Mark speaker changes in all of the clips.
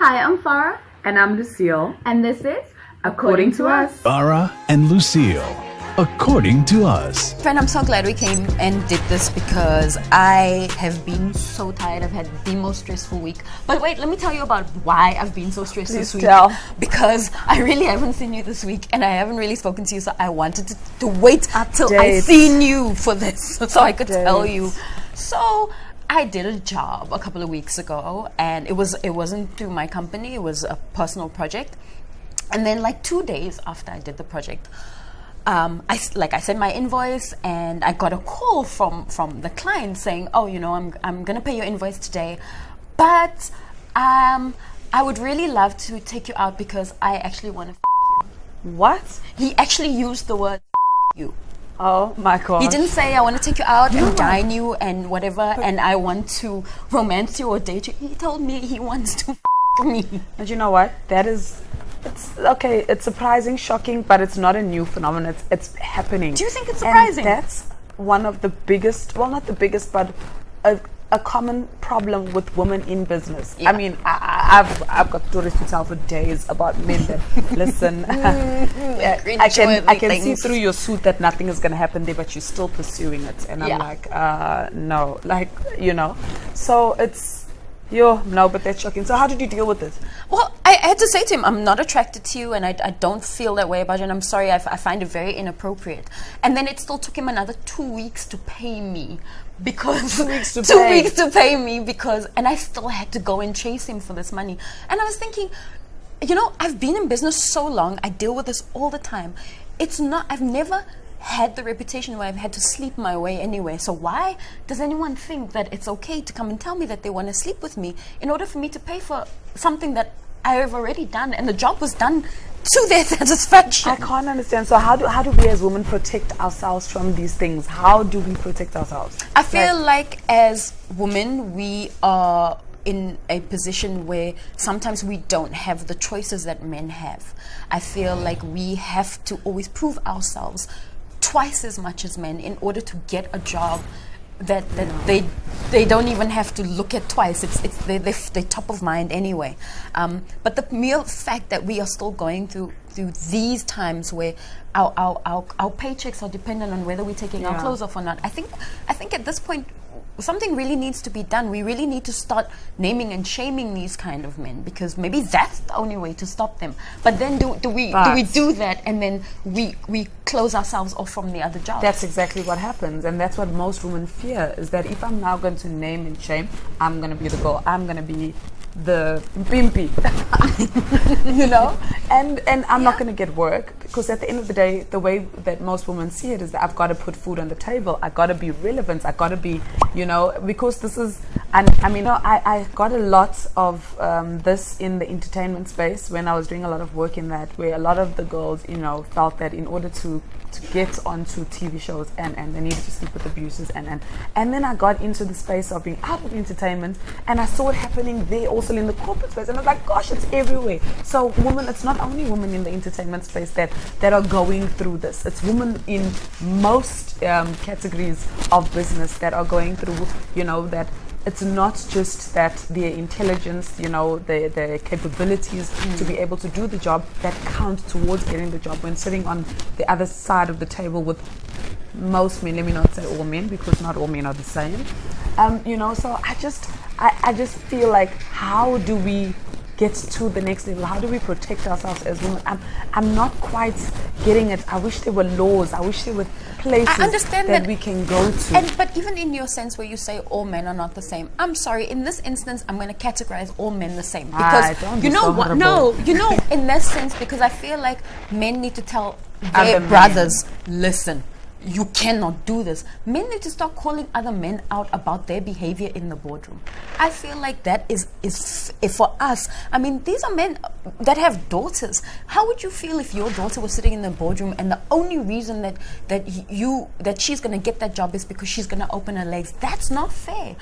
Speaker 1: Hi, I'm Farah.
Speaker 2: And I'm Lucille.
Speaker 1: And this is
Speaker 2: According to Us.
Speaker 3: Farah and Lucille, According to Us.
Speaker 4: Friend, I'm so glad we came and did this because I have been so tired. I've had the most stressful week. But wait, let me tell you about why I've been so stressed this week.
Speaker 2: Tell.
Speaker 4: Because I really haven't seen you this week and I haven't really spoken to you, so I wanted to wait till I seen you for this so I could tell you. So I did a job a couple of weeks ago and it wasn't through my company, it was a personal project. And then like 2 days after I did the project, I sent my invoice and I got a call from the client saying, oh, you know, I'm gonna pay your invoice today, but I would really love to take you out because I actually want to you.
Speaker 2: What?
Speaker 4: He actually used the word you.
Speaker 2: Oh my God.
Speaker 4: He didn't say I want to take you out and dine you and whatever and I want to romance you or date you. He told me he wants to me.
Speaker 2: But you know what? It's okay, it's surprising, shocking, but it's not a new phenomenon. It's happening.
Speaker 4: Do you think it's surprising?
Speaker 2: And that's one of the biggest, well, not the biggest, but a common problem with women in business.
Speaker 4: Yeah.
Speaker 2: I mean, I've got stories to tell for days about men that listen. I can see through your suit that nothing is going to happen there, but you're still pursuing it, and I'm like, no, like, you know. So it's. But that's shocking. So how did you deal with this?
Speaker 4: Well, I had to say to him, I'm not attracted to you and I don't feel that way about you and I'm sorry, I find it very inappropriate. And then it still took him another 2 weeks to pay me because...
Speaker 2: 2 weeks to
Speaker 4: two
Speaker 2: pay.
Speaker 4: weeks to pay me because... And I still had to go and chase him for this money. And I was thinking, you know, I've been in business so long, I deal with this all the time. I've never had the reputation where I've had to sleep my way anywhere. So why does anyone think that it's okay to come and tell me that they want to sleep with me in order for me to pay for something that I have already done and the job was done to their satisfaction?
Speaker 2: I can't understand. So how do we as women protect ourselves from these things? How do we protect ourselves?
Speaker 4: I feel like as women we are in a position where sometimes we don't have the choices that men have. I feel like we have to always prove ourselves twice as much as men in order to get a job that they don't even have to look at twice. They're top of mind anyway. But the mere fact that we are still going through these times where our paychecks are dependent on whether we're taking our clothes off or not. I think at this point something really needs to be done. We really need to start naming and shaming these kind of men because maybe that's the only way to stop them. But then do we do that and then we close ourselves off from the other jobs?
Speaker 2: That's exactly what happens, and that's what most women fear, is that if I'm now going to name and shame, I'm going to be the girl, I'm going to be the pimpy, you know, and I'm not going to get work because at the end of the day, the way that most women see it is that I've got to put food on the table, I got to be relevant, I got to be, you know, because this is, and I mean, I got a lot of this in the entertainment space when I was doing a lot of work in that, where a lot of the girls, you know, felt that in order to get onto TV shows and they needed to sleep with abusers and then I got into the space of being out of entertainment and I saw it happening there also in the corporate space and I was like, gosh, it's everywhere. So women, it's not only women in the entertainment space that are going through this, it's women in most categories of business that are going through, you know, that it's not just that their intelligence, you know, their capabilities to be able to do the job that count towards getting the job when sitting on the other side of the table with most men. Let me not say all men because not all men are the same. You know, so I just feel like, how do we get to the next level? How do we protect ourselves as women? I'm not quite getting it. I wish there were laws. I wish there were places that we can go to.
Speaker 4: But even in your sense where you say all men are not the same, I'm sorry, in this instance I'm going to categorize all men the same because you know what? No, you know, in that sense, because I feel like men need to tell their brothers, listen, you cannot do this. Men need to start calling other men out about their behavior in the boardroom. I feel like that is for us. I mean, these are men that have daughters. How would you feel if your daughter was sitting in the boardroom and the only reason that she's going to get that job is because she's going to open her legs? That's not fair.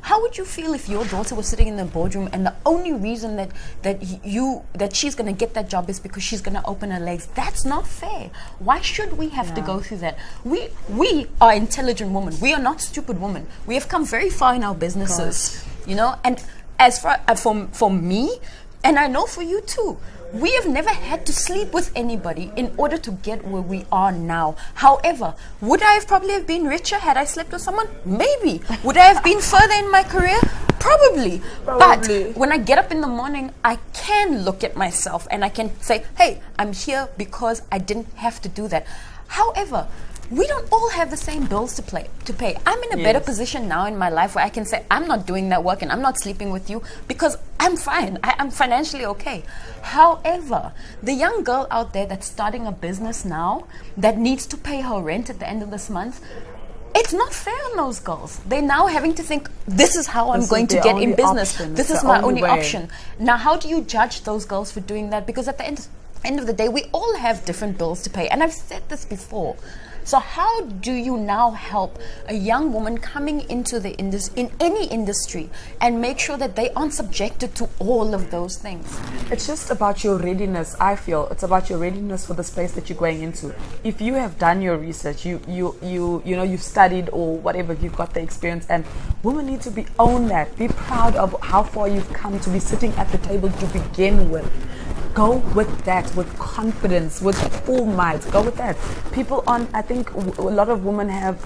Speaker 4: How How would you feel if your daughter was sitting in the boardroom and the only reason that she's going to get that job is because she's going to open her legs? That's not fair. Why should we have to go through that? We are intelligent women. We are not stupid women. We have come very far in our businesses, you know. And as for me, and I know for you too, we have never had to sleep with anybody in order to get where we are now. However, would I have probably have been richer had I slept with someone? Maybe. Would I have been further in my career? Probably. But when I get up in the morning, I can look at myself and I can say, hey, I'm here because I didn't have to do that. However, we don't all have the same bills to pay. I'm in a better position now in my life where I can say, I'm not doing that work and I'm not sleeping with you because I'm fine. I'm financially okay. However, the young girl out there that's starting a business now that needs to pay her rent at the end of this month, it's not fair on those girls. They're now having to think, this is how I'm going to get in business. This is my only option. Now, how do you judge those girls for doing that? Because at the end of the day, we all have different bills to pay. And I've said this before. So how do you now help a young woman coming into the in any industry and make sure that they aren't subjected to all of those things?
Speaker 2: It's just about your readiness. I feel it's about your readiness for the space that you're going into. If you have done your research, you know you've studied or whatever, you've got the experience, and women need to own that. Be proud of how far you've come to be sitting at the table to begin with. Go with that, with confidence, with full might. Go with that. People I think a lot of women have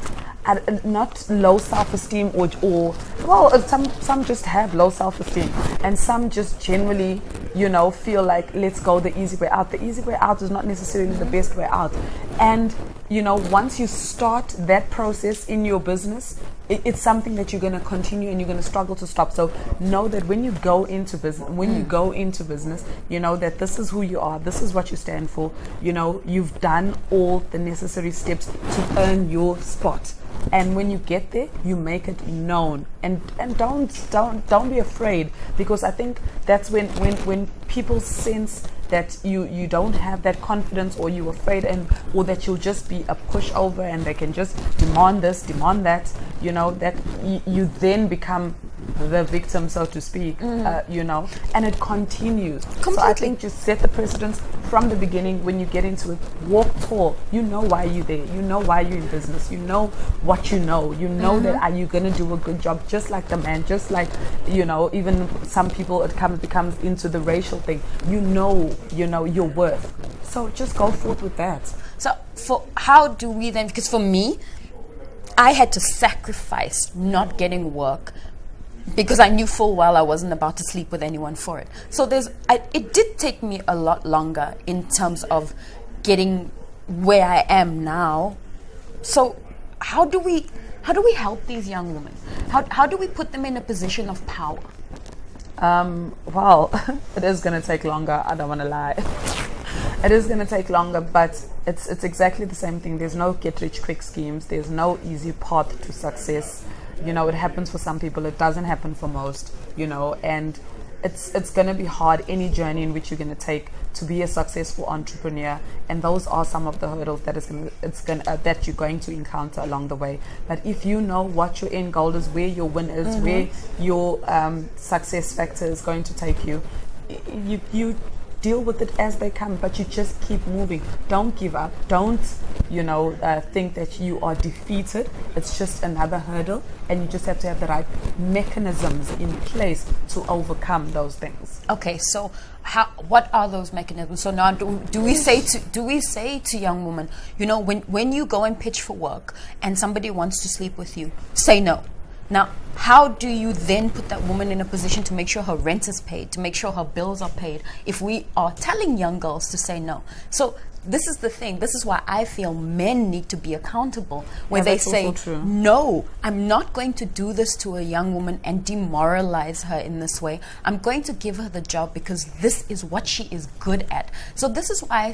Speaker 2: not low self-esteem or well, some just have low self-esteem, and some just generally, you know, feel like let's go the easy way out. The easy way out is not necessarily the best way out. And you know, once you start that process in your business, it's something that you're going to continue and you're going to struggle to stop. So know that when you go into business, you know that this is who you are, this is what you stand for. You know, you've done all the necessary steps to earn your spot. And when you get there, you make it known, and don't be afraid, because I think that's when people sense that you don't have that confidence, or you're afraid, or that you'll just be a pushover and they can just demand this, demand that, you know, that you then become the victim, so to speak, you know, and it continues. Completely. So I think just set the precedence from the beginning. When you get into it, walk tall. You know why you're there. You know why you're in business. You know what you know. You know that are you going to do a good job, just like the man, just like, you know, even some people, it becomes into the racial thing. You know your worth. So just go forth with that.
Speaker 4: So how do we then, because for me, I had to sacrifice not getting work because I knew full well I wasn't about to sleep with anyone for it. So it did take me a lot longer in terms of getting where I am now. So how do we help these young women? How do we put them in a position of power?
Speaker 2: Well, it is going to take longer. I don't want to lie. It is going to take longer, but it's exactly the same thing. There's no get-rich-quick schemes. There's no easy path to success. You know, it happens for some people. It doesn't happen for most, you know, and it's going to be hard, any journey in which you're going to take to be a successful entrepreneur, and those are some of the hurdles that you're going to encounter along the way. But if you know what your end goal is, where your win is, where your success factor is going to take you, you deal with it as they come, but you just keep moving. Don't give up. Don't think that you are defeated. It's just another hurdle, and you just have to have the right mechanisms in place to overcome those things.
Speaker 4: Okay, so what are those mechanisms? So now do we say to young women, you know, when you go and pitch for work and somebody wants to sleep with you, say no. Now, how do you then put that woman in a position to make sure her rent is paid, to make sure her bills are paid, if we are telling young girls to say no? So this is the thing. This is why I feel men need to be accountable, where they say, no, I'm not going to do this to a young woman and demoralize her in this way. I'm going to give her the job because this is what she is good at. So this is why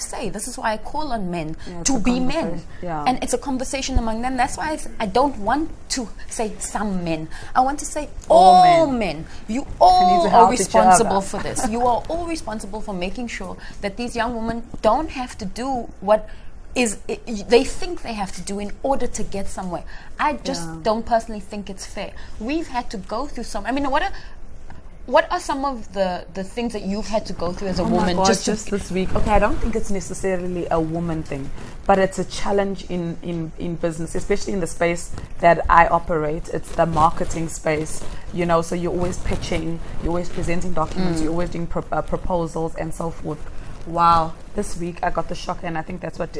Speaker 4: I call on men to be men. Yeah. And it's a conversation among them. That's why I don't want to say some men. I want to say all men. You all are responsible for this. You are all responsible for making sure that these young women don't have to do what they think they have to do in order to get somewhere. I just don't personally think it's fair. We've had to go through some. I mean, what are some of the things that you've had to go through as a woman?
Speaker 2: My God, just this week. Okay, I don't think it's necessarily a woman thing, but it's a challenge in business, especially in the space that I operate. It's the marketing space, you know, so you're always pitching, you're always presenting documents, you're always doing proposals and so forth. Wow, this week I got the shock, and I think that's what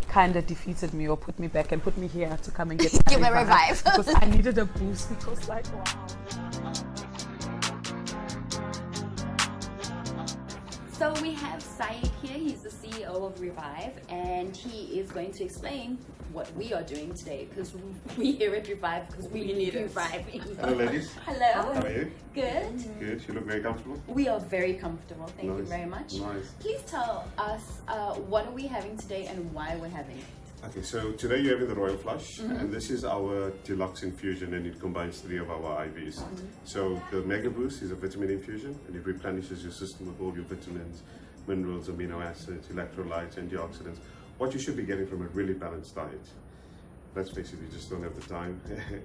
Speaker 2: kind of defeated me or put me back and put me here to come and get
Speaker 4: Give me a revive.
Speaker 2: because I needed a boost. It was like, wow.
Speaker 1: So we have Syed here, he's the CEO of Revive, and he is going to explain what we are doing today, because we here at Revive, because we need reviving.
Speaker 5: Hello, ladies.
Speaker 1: Hello.
Speaker 5: How are you?
Speaker 1: Good.
Speaker 5: Good. You look very comfortable.
Speaker 1: We are very comfortable, thank you
Speaker 5: Nice.
Speaker 1: very much.
Speaker 5: Nice.
Speaker 1: Please tell us what are we having today and why we're having it.
Speaker 5: Okay, so today you're having the Royal Flush, and this is our deluxe infusion, and it combines 3 of our IVs. So the Mega Boost is a vitamin infusion, and it replenishes your system with all your vitamins, minerals, amino acids, electrolytes, antioxidants. What you should be getting from a really balanced diet. Let's face it, you just don't have the time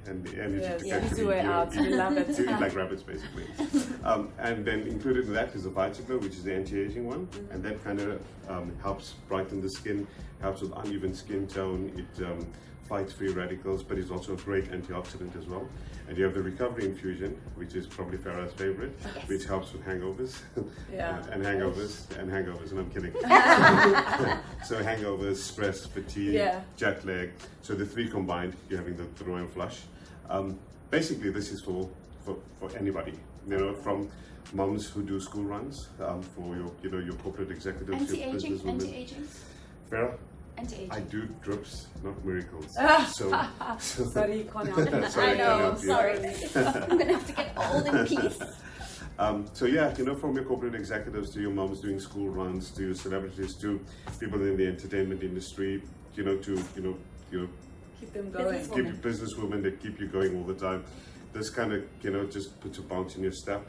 Speaker 5: and the energy to
Speaker 2: easy way out. We love it.
Speaker 5: to eat like rabbits, basically. And then included in that is the Vitaglow, which is the anti-aging one, and that kind of helps brighten the skin, helps with uneven skin tone. It fights free radicals, but it's also a great antioxidant as well. And you have the Recovery Infusion, which is probably Farah's favorite, which helps with hangovers. And hangovers, and I'm kidding. So hangovers, stress, fatigue, jet lag. So the 3 combined, you're having the Royal Flush. Basically, this is for anybody, you know, from moms who do school runs, for your corporate executives, your businesswomen.
Speaker 1: Anti-aging?
Speaker 5: Farah?
Speaker 1: Anti-aging.
Speaker 5: I do drips, not miracles.
Speaker 2: Sorry, Connor.
Speaker 5: Sorry,
Speaker 1: I know,
Speaker 5: Connor,
Speaker 1: sorry. I'm going to have to get all in peace.
Speaker 5: So yeah, you know, from your corporate executives to your moms doing school runs, to your celebrities, to people in the entertainment industry, you know, to
Speaker 2: Keep them going.
Speaker 5: keep your businesswomen that keep you going all the time. This kind of, you know, just puts a bounce in your step.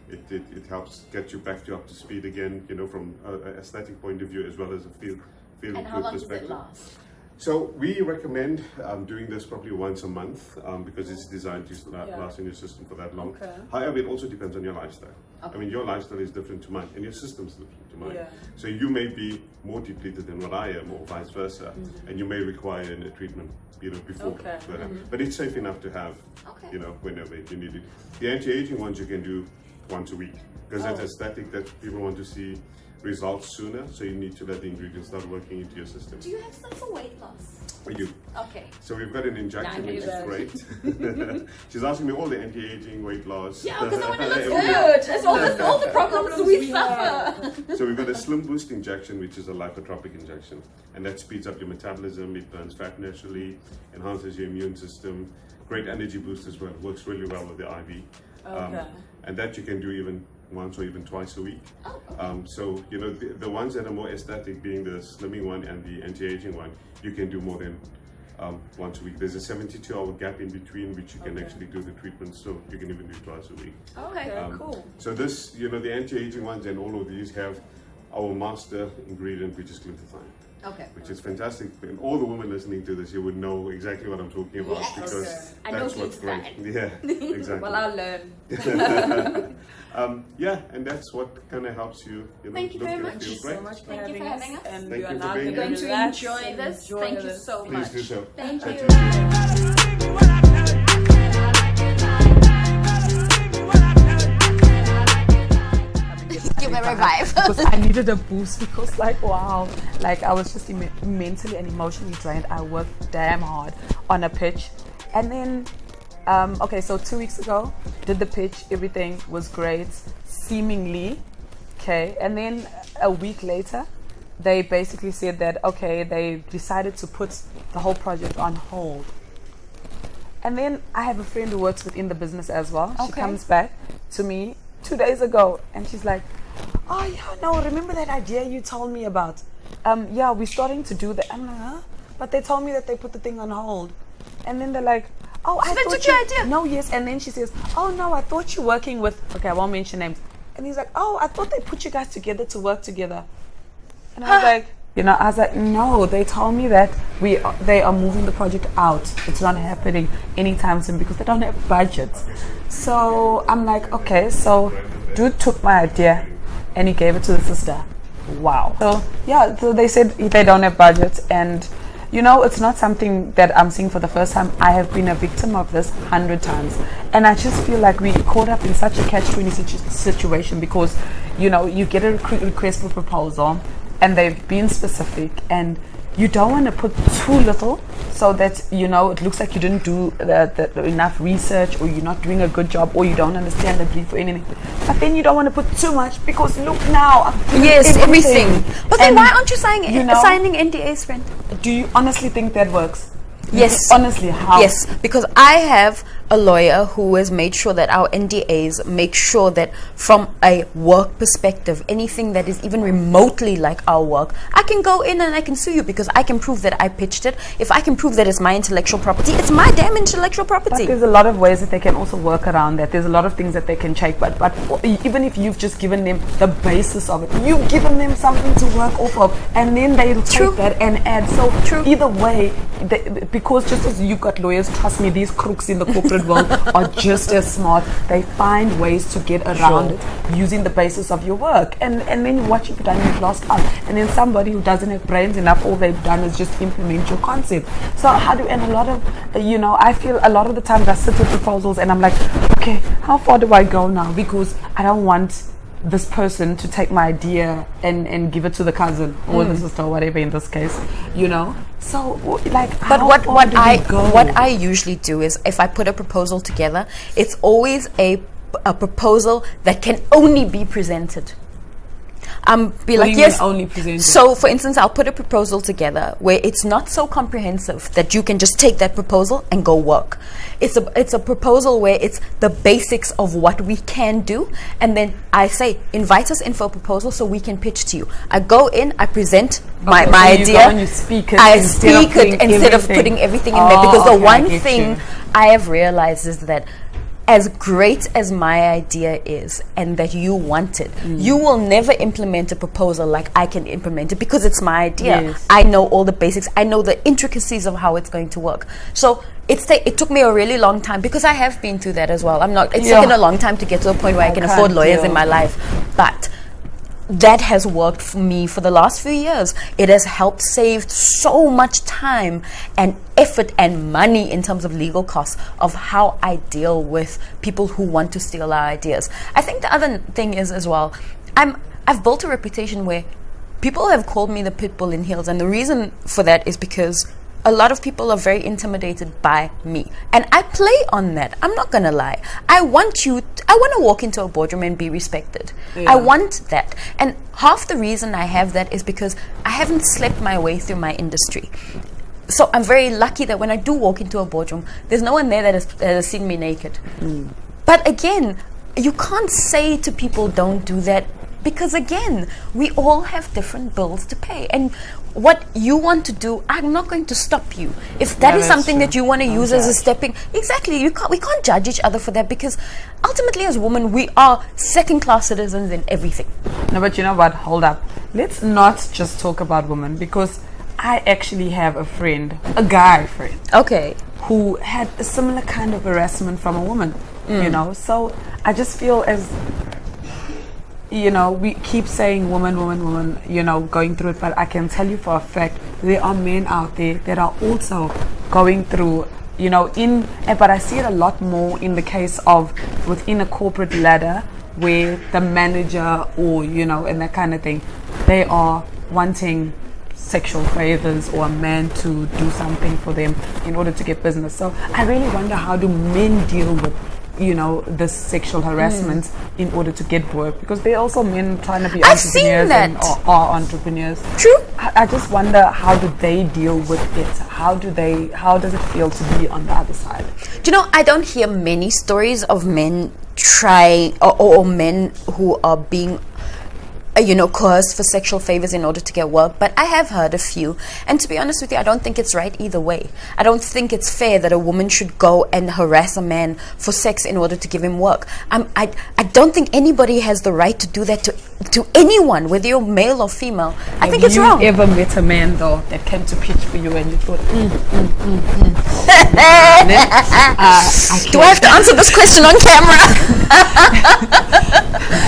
Speaker 5: It helps get you back up to speed again, you know, from an aesthetic point of view as well as a feel
Speaker 1: And how
Speaker 5: good
Speaker 1: long does
Speaker 5: perspective.
Speaker 1: it last?
Speaker 5: So we recommend doing this probably once a month because it's designed to last in your system for that long.
Speaker 2: Okay.
Speaker 5: However, it also depends on your lifestyle.
Speaker 1: Okay.
Speaker 5: I mean, your lifestyle is different to mine, and your system's different to mine.
Speaker 2: Yeah.
Speaker 5: So you may be more depleted than what I am, or vice versa, and you may require a treatment, you know, before.
Speaker 2: Okay.
Speaker 5: But it's safe enough to have, you know, whenever you need it. The anti-aging ones you can do once a week because that's aesthetic. That people want to see results sooner, so you need to let the ingredients start working into your system.
Speaker 1: Do you have some for weight loss?
Speaker 5: We do.
Speaker 1: Okay.
Speaker 5: So we've got an injection, which is great. She's asking me all the anti-aging, weight loss.
Speaker 1: Yeah, because I want to look good. That's all the problems we suffer.
Speaker 5: So we've got a Slim Boost injection, which is a lipotropic injection, and that speeds up your metabolism. It burns fat naturally, enhances your immune system. Great energy boost as well. Works really well with the IV. And that you can do even once or even twice a week. So, you know, the ones that are more aesthetic, being the slimming one and the anti-aging one, you can do more than once a week. There's a 72-hour gap in between which you can actually do the treatment, so you can even do twice a week.
Speaker 1: Okay, cool.
Speaker 5: So this, you know, the anti-aging ones and all of these have our master ingredient, which is glutathione.
Speaker 1: Okay.
Speaker 5: Which is fantastic. And all the women listening to this, you would know exactly what I'm talking about because
Speaker 1: I know
Speaker 5: that's what's great. Yeah, exactly.
Speaker 2: Well, I'll learn.
Speaker 5: Yeah, and that's what kind of helps you, you know,
Speaker 1: Thank you
Speaker 5: look
Speaker 1: very
Speaker 5: and
Speaker 1: much.
Speaker 5: feel
Speaker 2: So
Speaker 5: great.
Speaker 2: much for
Speaker 1: Thank you for
Speaker 2: having
Speaker 1: having
Speaker 2: us.
Speaker 1: us.
Speaker 2: And
Speaker 5: Thank
Speaker 2: you are
Speaker 5: you for
Speaker 2: now
Speaker 5: being
Speaker 1: We're going to
Speaker 2: relax
Speaker 1: enjoy
Speaker 2: and
Speaker 1: this.
Speaker 2: enjoy
Speaker 1: Thank you
Speaker 2: this.
Speaker 1: so
Speaker 5: Please
Speaker 1: much.
Speaker 5: do so.
Speaker 1: Thank
Speaker 5: Chat
Speaker 1: you.
Speaker 5: to you.
Speaker 4: Give me a revive.
Speaker 2: Because I needed a boost because like wow, like I was just mentally and emotionally drained. I worked damn hard on a pitch, and then okay, so 2 weeks ago did the pitch, everything was great seemingly, okay, and then a week later they basically said that okay, they decided to put the whole project on hold. And then I have a friend who works within the business as well. She comes back to me 2 days ago and she's like, oh yeah, no, remember that idea you told me about? Yeah, we're starting to do that. I'm like, huh? But they told me that they put the thing on hold. And then they're like, oh, I
Speaker 4: they
Speaker 2: thought
Speaker 4: took your idea?
Speaker 2: No, yes. And then she says, oh no, I thought you're working with, okay, I won't mention names. And he's like, oh, I thought they put you guys together to work together. And I was like, You know, I was like, no, they told me that they are moving the project out. It's not happening anytime soon because they don't have budgets. So I'm like, okay, so dude took my idea and he gave it to the sister. Wow. So yeah, so they said they don't have budgets, and you know, it's not something that I'm seeing for the first time. I have been a victim of this 100 times. And I just feel like we caught up in such a catch-22 situation because, you know, you get a request for proposal and they've been specific, and you don't want to put too little so that, you know, it looks like you didn't do the enough research, or you're not doing a good job, or you don't understand the brief or anything. But then you don't want to put too much because look now, I'm doing everything.
Speaker 4: But then why aren't you signing NDAs, friend?
Speaker 2: Do you honestly think that works?
Speaker 4: Yes.
Speaker 2: Honestly, how?
Speaker 4: Yes, because I have a lawyer who has made sure that our NDAs make sure that from a work perspective, anything that is even remotely like our work, I can go in and I can sue you because I can prove that I pitched it. If I can prove that it's my intellectual property, it's my damn intellectual property.
Speaker 2: But there's a lot of ways that they can also work around that. There's a lot of things that they can check. But even if you've just given them the basis of it, you've given them something to work off of, and then they'll take that and add. So either way, because just as you've got lawyers, trust me, these crooks in the corporate world are just as smart. They find ways to get around it using the basis of your work, and then you watch it done in class out. And then somebody who doesn't have brains enough, all they've done is just implement your concept. So and a lot of I feel a lot of the times I sit with proposals and I'm like, okay, how far do I go now? Because I don't want this person to take my idea and give it to the cousin or the sister or whatever in this case, you know. So like,
Speaker 4: but what I usually do is, if I put a proposal together, it's always a proposal that can only be presented. Be like, yes.
Speaker 2: Only presented?
Speaker 4: So, for instance, I'll put a proposal together where it's not so comprehensive that you can just take that proposal and go work. It's a proposal where it's the basics of what we can do, and then I say, invite us in for a proposal so we can pitch to you. I go in, I present my idea.
Speaker 2: You speak it
Speaker 4: I speak it instead of putting everything in there, because the one thing I have realized is that, as great as my idea is and that you want it, you will never implement a proposal like I can implement it, because it's my idea.
Speaker 2: Yes.
Speaker 4: I know all the basics. I know the intricacies of how it's going to work. So it took me a really long time, because I have been through that as well. It's taken a long time to get to a point where I can afford lawyers in my life. But that has worked for me for the last few years. It has helped save so much time and effort and money in terms of legal costs of how I deal with people who want to steal our ideas. I think the other thing is as well, I've built a reputation where people have called me the pit bull in heels, and the reason for that is because a lot of people are very intimidated by me, and I play on that. I'm not gonna lie. I want to walk into a boardroom and be respected. I want that, and half the reason I have that is because I haven't slept my way through my industry. So I'm very lucky that when I do walk into a boardroom, there's no one there that has seen me naked. But again, you can't say to people, don't do that, because again, we all have different bills to pay, and what you want to do, I'm not going to stop you. If that is something that you want to use as a stepping, exactly, we can't judge each other for that, because ultimately as women, we are second-class citizens in everything.
Speaker 2: No, but you know what? Hold up. Let's not just talk about women, because I actually have a friend, a guy friend,
Speaker 4: okay,
Speaker 2: who had a similar kind of harassment from a woman. You know, so I just feel as, you know, we keep saying woman, you know, going through it, but I can tell you for a fact there are men out there that are also going through, you know, but I see it a lot more in the case of within a corporate ladder where the manager or, you know, and that kind of thing, they are wanting sexual favors or a man to do something for them in order to get business. So I really wonder, how do men deal with, you know, this sexual harassment in order to get work, because they're also men trying to be entrepreneurs and are entrepreneurs.
Speaker 4: True.
Speaker 2: I just wonder, how do they deal with it? How does it feel to be on the other side?
Speaker 4: Do you know, I don't hear many stories of men or men who are being coerced for sexual favors in order to get work, but I have heard a few, and to be honest with you, I don't think it's right either way. I don't think it's fair that a woman should go and harass a man for sex in order to give him work. I don't think anybody has the right to do that to to anyone, whether you're male or female, I think it's
Speaker 2: Have
Speaker 4: wrong.
Speaker 2: you ever met a man though that came to pitch for you and you thought,
Speaker 4: Do I have to answer this question on camera?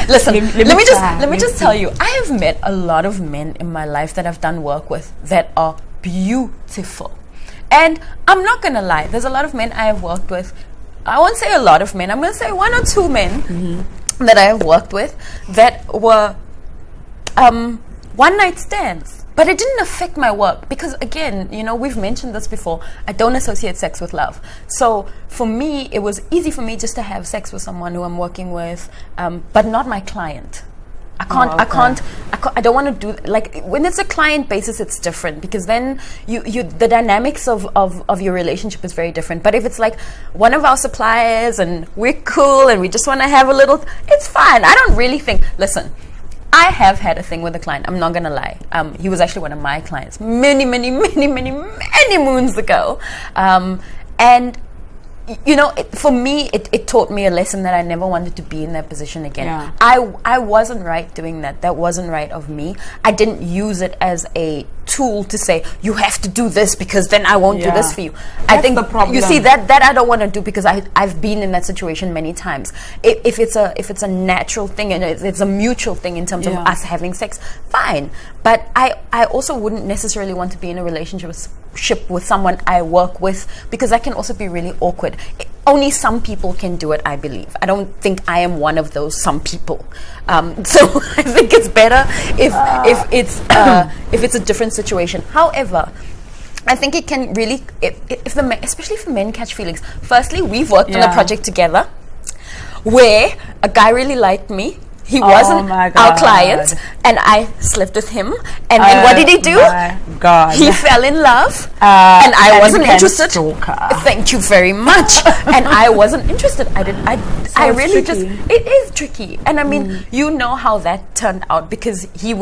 Speaker 4: Listen, let me just tell you, I have met a lot of men in my life that I've done work with that are beautiful. And I'm not going to lie, there's a lot of men I have worked with. I won't say a lot of men, I'm going to say 1 or 2 men that I have worked with that were one-night stands. But it didn't affect my work because, again, you know, we've mentioned this before. I don't associate sex with love. So for me, it was easy for me just to have sex with someone who I'm working with, but not my client. I don't want to do, like, when it's a client basis, it's different because then the dynamics of your relationship is very different. But if it's like one of our suppliers and we're cool and we just want to have a little, it's fine. I don't really think, listen, I have had a thing with a client. I'm not going to lie. He was actually one of my clients many moons ago. And you know, for me, it taught me a lesson that I never wanted to be in that position again.
Speaker 2: Yeah.
Speaker 4: I wasn't right doing that. That wasn't right of me. I didn't use it as a tool to say, you have to do this because then I won't do this for you. I think
Speaker 2: the problem.
Speaker 4: You see, that I don't want to do because I've been in that situation many times. If it's a natural thing and it's a mutual thing in terms of us having sex, fine. But I also wouldn't necessarily want to be in a relationship with someone I work with because that can also be really awkward. Only some people can do it, I believe. I don't think I am one of those some people. So I think it's better if it's a different situation. However, I think it can really, especially if men catch feelings. Firstly, we've worked on a project together where a guy really liked me. He wasn't our client, and I slept with him. And then what did he do?
Speaker 2: My God.
Speaker 4: He fell in love, and I wasn't interested.
Speaker 2: Stalker.
Speaker 4: Thank you very much. And I wasn't interested. I really
Speaker 2: tricky.
Speaker 4: it is tricky. And I mean, you know how that turned out because he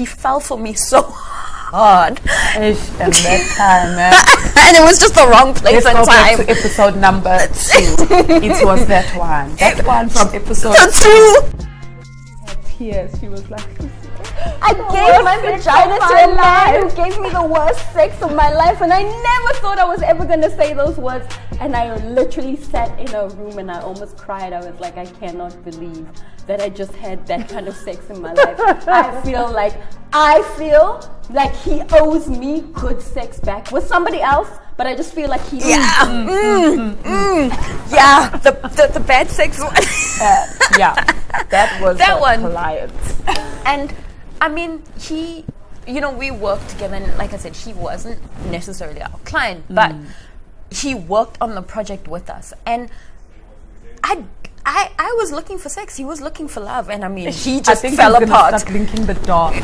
Speaker 4: fell for me so hard.
Speaker 2: And that time, man.
Speaker 4: And it was just the wrong place
Speaker 2: Let's
Speaker 4: and
Speaker 2: go back
Speaker 4: time.
Speaker 2: to episode number 2. It was that one. That one from episode
Speaker 4: 2.
Speaker 2: Tears. She was like,
Speaker 4: I gave my vagina to a man who gave me the worst sex of my life, and I never thought I was ever going to say those words. And I literally sat in a room and I almost cried. I was like, I cannot believe that I just had that kind of sex in my life. I feel like he owes me good sex back with somebody else, but I just feel like he
Speaker 2: yeah,
Speaker 4: the bad sex one.
Speaker 2: That was
Speaker 4: that one.
Speaker 2: Client.
Speaker 4: And I mean, we worked together, and like I said, he wasn't necessarily our client, but he worked on the project with us, and I was looking for sex. He was looking for love, and I mean, he just fell apart.
Speaker 2: Start blinking the dots.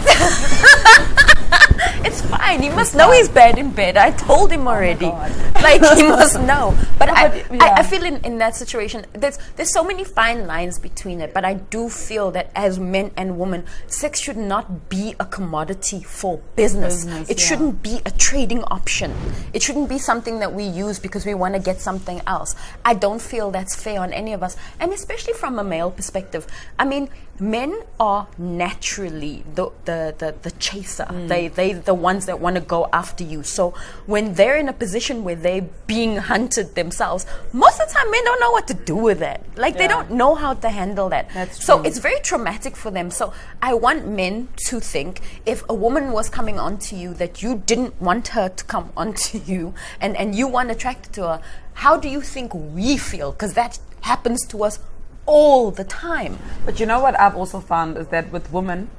Speaker 4: It's fine. He must know he's bad in bed. I told him already. Like, he must know. But I feel in that situation, there's so many fine lines between it. But I do feel that as men and women, sex should not be a commodity for business. It shouldn't be a trading option. It shouldn't be something that we use because we want to get something else. I don't feel that's fair on any of us. And especially from a male perspective. I mean, men are naturally the chaser. They the ones that want to go after you. So when they're in a position where they're being hunted themselves, most of the time men don't know what to do with that. Like they don't know how to handle that.
Speaker 2: That's
Speaker 4: so
Speaker 2: true.
Speaker 4: it's very traumatic for them. So I want men to think if a woman was coming onto you that you didn't want her to come onto you and you weren't attracted to her, how do you think we feel? Because that happens to us all the time.
Speaker 2: But you know what I've also found is that with women,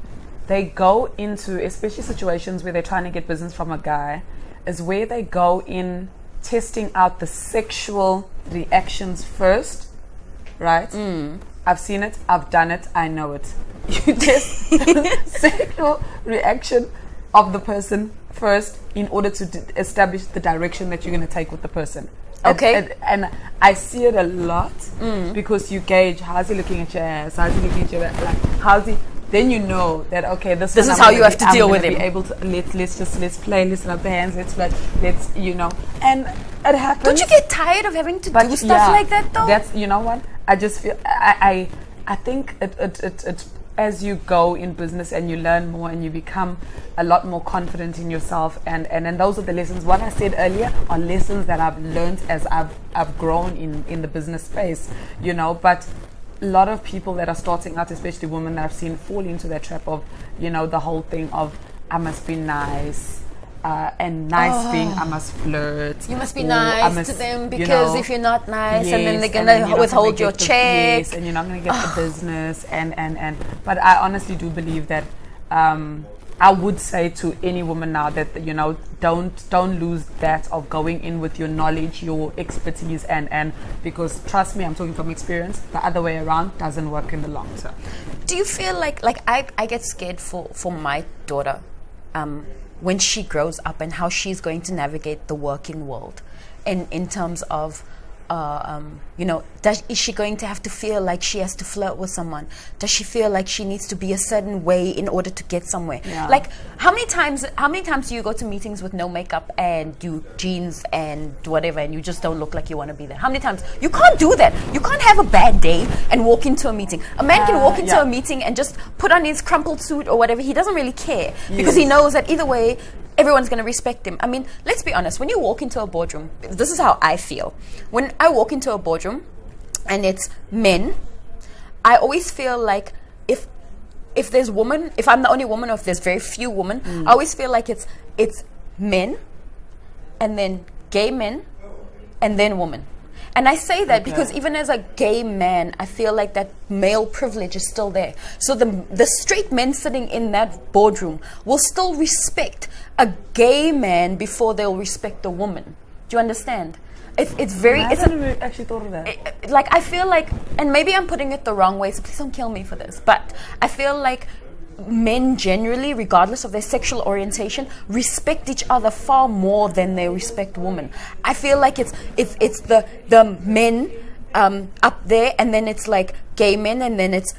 Speaker 2: they go into, especially situations where they're trying to get business from a guy, is where they go in testing out the sexual reactions first, right? I've seen it, I've done it, I know it. You test sexual reaction of the person first in order to establish the direction that you're going to take with the person.
Speaker 4: Okay.
Speaker 2: And I see it a lot because you gauge, how's he looking at your ass, how's he looking at your back, like, how's he, then you know that, okay, this
Speaker 4: is how you have to deal with him.
Speaker 2: Be able to, let's play, let's rub hands, let's, you know, and it happens.
Speaker 4: Don't you get tired of having to do stuff like that though?
Speaker 2: That's, you know what, I just feel, I think it as you go in business and you learn more and you become a lot more confident in yourself, and those are the lessons. What I said earlier are lessons that I've learned as I've grown in the business space, you know. But a lot of people that are starting out, especially women that I've seen, fall into that trap of, you know, the whole thing of I must be nice. And nice being, I must flirt.
Speaker 4: You must be
Speaker 2: or
Speaker 4: nice to them, because if you're not nice, and then they're gonna withhold your check.
Speaker 2: Yes, and you're not gonna get the business. And but I honestly do believe that I would say to any woman now that, you know, don't lose that of going in with your knowledge, your expertise, and because trust me, I'm talking from experience. The other way around doesn't work in the long term.
Speaker 4: Do you feel like I get scared for my daughter? When she grows up and how she's going to navigate the working world, and in terms of you know, is she going to have to feel like she has to flirt with someone? Does she feel like she needs to be a certain way in order to get somewhere?
Speaker 2: Yeah.
Speaker 4: Like how many times do you go to meetings with no makeup and you jeans and whatever, and you just don't look like you want to be there? How many times? You can't do that. You can't have a bad day and walk into a meeting. A man can walk into a meeting and just put on his crumpled suit or whatever. He doesn't really care because he knows that either way everyone's going to respect him. I mean, let's be honest. When you walk into a boardroom, this is how I feel. When I walk into a boardroom and it's men, I always feel like if there's women, if I'm the only woman or if there's very few women, I always feel like it's men and then gay men and then women. And I say that because even as a gay man, I feel like that male privilege is still there. So the straight men sitting in that boardroom will still respect a gay man before they'll respect a woman. Do you understand? It's very...
Speaker 2: I haven't actually thought of that.
Speaker 4: Like, I feel like, and maybe I'm putting it the wrong way, so please don't kill me for this, but I feel like men generally, regardless of their sexual orientation, respect each other far more than they respect women. I feel like it's the men up there, and then it's like gay men, and then it's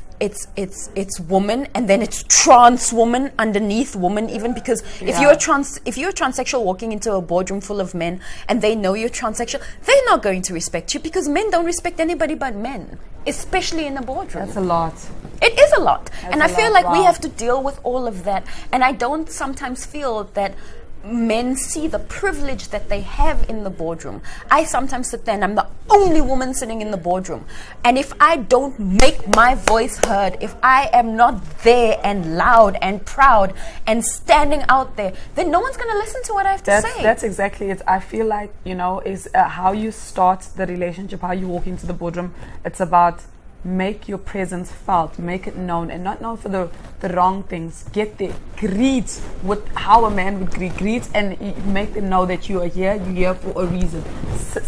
Speaker 4: woman, and then it's trans woman underneath woman, even because if you're a transsexual walking into a boardroom full of men and they know you're transsexual, they're not going to respect you, because men don't respect anybody but men, especially in a boardroom.
Speaker 2: That's a lot.
Speaker 4: It is a lot. And I feel like we
Speaker 2: wow.
Speaker 4: have to deal with all of that. And I don't sometimes feel that men see the privilege that they have in the boardroom. I sometimes sit there and I'm the only woman sitting in the boardroom. And if I don't make my voice heard, if I am not there and loud and proud and standing out there, then no one's going to listen to what I have to say.
Speaker 2: That's exactly it. I feel like, you know, is how you start the relationship, how you walk into the boardroom. It's about make your presence felt, make it known, and not known for the wrong things. Get there, greet with how a man would greet, and make them know that you are here. You're here for a reason.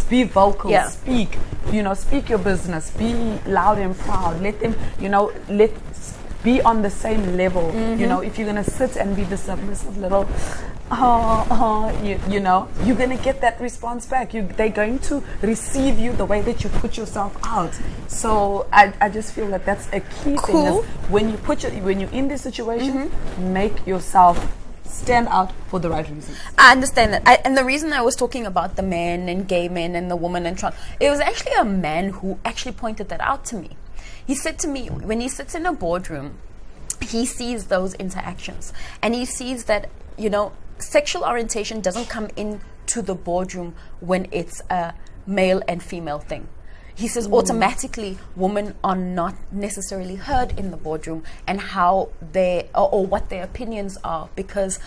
Speaker 2: Be vocal, speak. You know, speak your business. Be loud and proud. Let them, you know, be on the same level. You know, if you're gonna sit and be the submissive little, you know, you're gonna get that response back. They're going to receive you the way that you put yourself out. So I just feel that that's a key thing. Is when you're in this situation, make yourself stand out for the right reasons.
Speaker 4: I understand that. And the reason I was talking about the men and gay men and the woman and trans, it was actually a man who actually pointed that out to me. He said to me, when he sits in a boardroom, he sees those interactions, and he sees that, you know, sexual orientation doesn't come into the boardroom when it's a male and female thing. He says automatically women are not necessarily heard in the boardroom, and how they or what their opinions are, because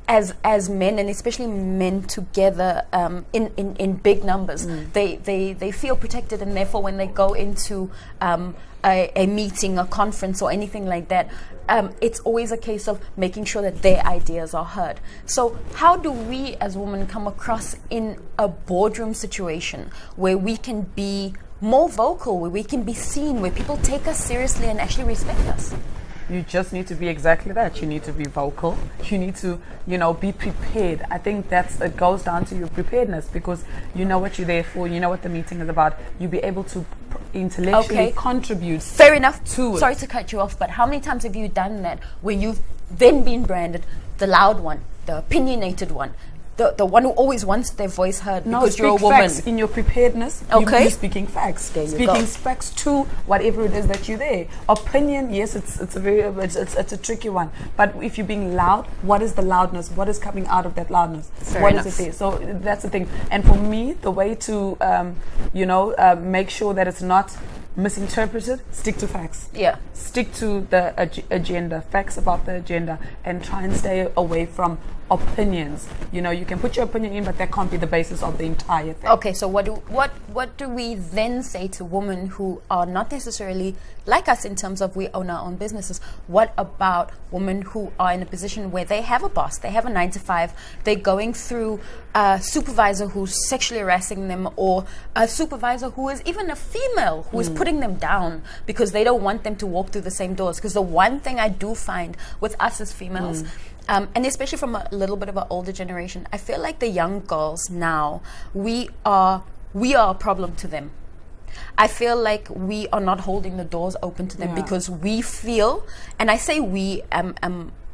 Speaker 4: as men, and especially men together in big numbers, they feel protected, and therefore when they go into a meeting, a conference, or anything like that, it's always a case of making sure that their ideas are heard. So how do we as women come across in a boardroom situation where we can be more vocal, where we can be seen, where people take us seriously and actually respect us?
Speaker 2: You just need to be exactly that. You need to be vocal. You need to, you know, be prepared. I think it goes down to your preparedness, because you know what you're there for. You know what the meeting is about. You'll be able to intellectually contribute.
Speaker 4: Fair enough.
Speaker 2: To
Speaker 4: Sorry to cut you off, but how many times have you done that where you've then been branded the loud one, the opinionated one, the one who always wants their voice heard
Speaker 2: No,
Speaker 4: because you're a
Speaker 2: speak
Speaker 4: woman.
Speaker 2: facts in your preparedness.
Speaker 4: Okay.
Speaker 2: You're speaking facts.
Speaker 4: There you
Speaker 2: Speaking
Speaker 4: go.
Speaker 2: facts to whatever it is that you're there. Opinion, yes, it's a tricky one. But if you're being loud, what is the loudness? What is coming out of that loudness?
Speaker 4: Fair
Speaker 2: What
Speaker 4: enough.
Speaker 2: is it there? So that's the thing. And for me, the way to make sure that it's not misinterpreted, stick to facts.
Speaker 4: Yeah.
Speaker 2: Stick to the agenda, facts about the agenda, and try and stay away from opinions. You know, you can put your opinion in, but that can't be the basis of the entire thing.
Speaker 4: Okay, so what do we then say to women who are not necessarily like us in terms of we own our own businesses? What about women who are in a position where they have a boss, they have a 9-to-5, they're going through a supervisor who's sexually harassing them, or a supervisor who is even a female who is putting them down because they don't want them to walk through the same doors? Because the one thing I do find with us as females, and especially from a little bit of an older generation, I feel like the young girls now, we are a problem to them. I feel like we are not holding the doors open to them because we feel, and I say we,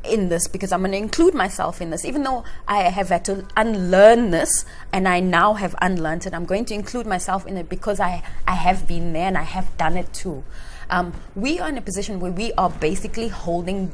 Speaker 4: in this because I'm going to include myself in this, even though I have had to unlearn this and I now have unlearned it, I'm going to include myself in it because I have been there and I have done it too. We are in a position where we are basically holding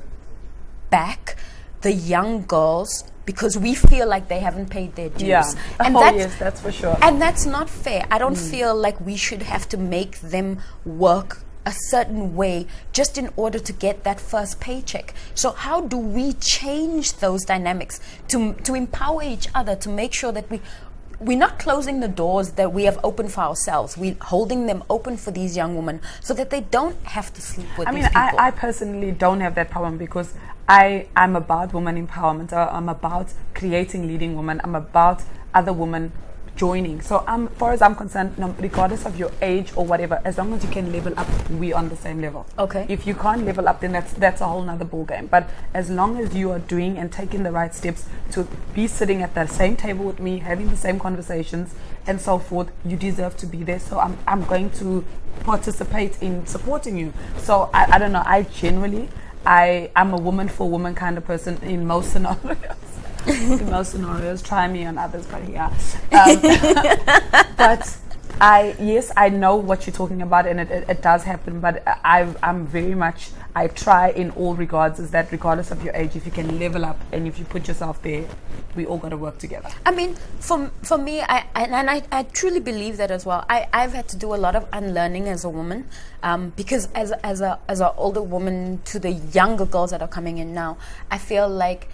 Speaker 4: back the young girls because we feel like they haven't paid their dues.
Speaker 2: Yeah.
Speaker 4: And
Speaker 2: yes, that's for sure.
Speaker 4: And that's not fair. I don't feel like we should have to make them work a certain way just in order to get that first paycheck. So how do we change those dynamics to empower each other, to make sure that we're not closing the doors that we have opened for ourselves. We're holding them open for these young women so that they don't have to sleep with these people.
Speaker 2: I personally don't have that problem because I'm about women empowerment. I'm about creating leading women. I'm about other women joining. So far as I'm concerned, regardless of your age or whatever, as long as you can level up, we're on the same level.
Speaker 4: Okay.
Speaker 2: If you can't level up, then that's a whole nother ball game. But as long as you are doing and taking the right steps to be sitting at the same table with me, having the same conversations and so forth, you deserve to be there. So I'm going to participate in supporting you. So I don't know, I'm a woman for woman kind of person in most scenarios. In most scenarios, try me on others, but yeah. But I know what you're talking about, and it does happen. But I'm very much, I try in all regards, is that regardless of your age, if you can level up and if you put yourself there, we all got to work together.
Speaker 4: I mean, for me, I truly believe that as well. I've had to do a lot of unlearning as a woman, because as an older woman to the younger girls that are coming in now, I feel like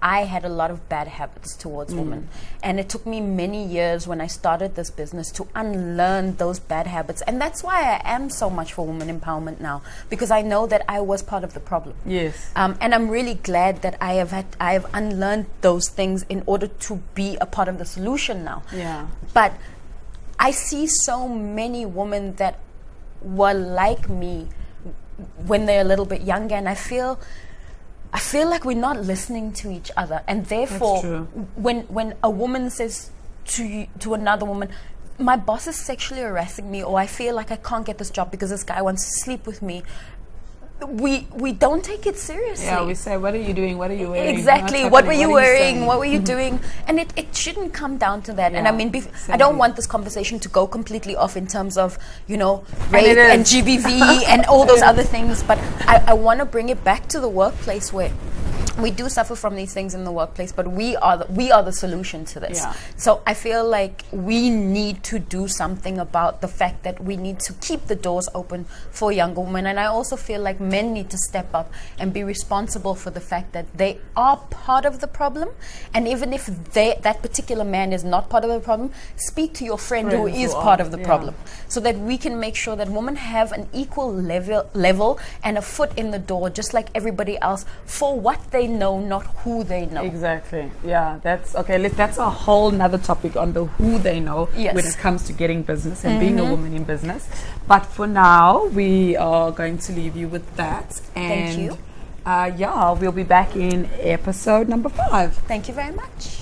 Speaker 4: I had a lot of bad habits towards women, and it took me many years when I started this business to unlearn those bad habits, and that's why I am so much for women empowerment now, because I know that I was part of the problem.
Speaker 2: Yes.
Speaker 4: And I'm really glad that I have unlearned those things in order to be a part of the solution now.
Speaker 2: Yeah.
Speaker 4: But I see so many women that were like me when they're a little bit younger, and I feel like we're not listening to each other, and therefore, when a woman says to another woman, "My boss is sexually harassing me," or "I feel like I can't get this job because this guy wants to sleep with me," we don't take it seriously.
Speaker 2: Yeah, we say, "What are you doing? What are you wearing?"
Speaker 4: Exactly. What were you wearing? What were you doing? And it shouldn't come down to that.
Speaker 2: Yeah,
Speaker 4: and I mean, I don't want this conversation to go completely off in terms of, rape and GBV and all those other things. But I want to bring it back to the workplace, where we do suffer from these things in the workplace, but we are the solution to this.
Speaker 2: Yeah.
Speaker 4: So I feel like we need to do something about the fact that we need to keep the doors open for younger women. And I also feel like men need to step up and be responsible for the fact that they are part of the problem. And even if that particular man is not part of the problem, speak to your friend who is part of the problem, so that we can make sure that women have an equal level and a foot in the door, just like everybody else, for what they know, not who they know.
Speaker 2: Exactly. Yeah, that's okay. That's a whole nother topic on the who they know when it comes to getting business and being a woman in business. But for now, we are going to leave you with that. And
Speaker 4: Thank you.
Speaker 2: We'll be back in episode number 5.
Speaker 4: Thank you very much.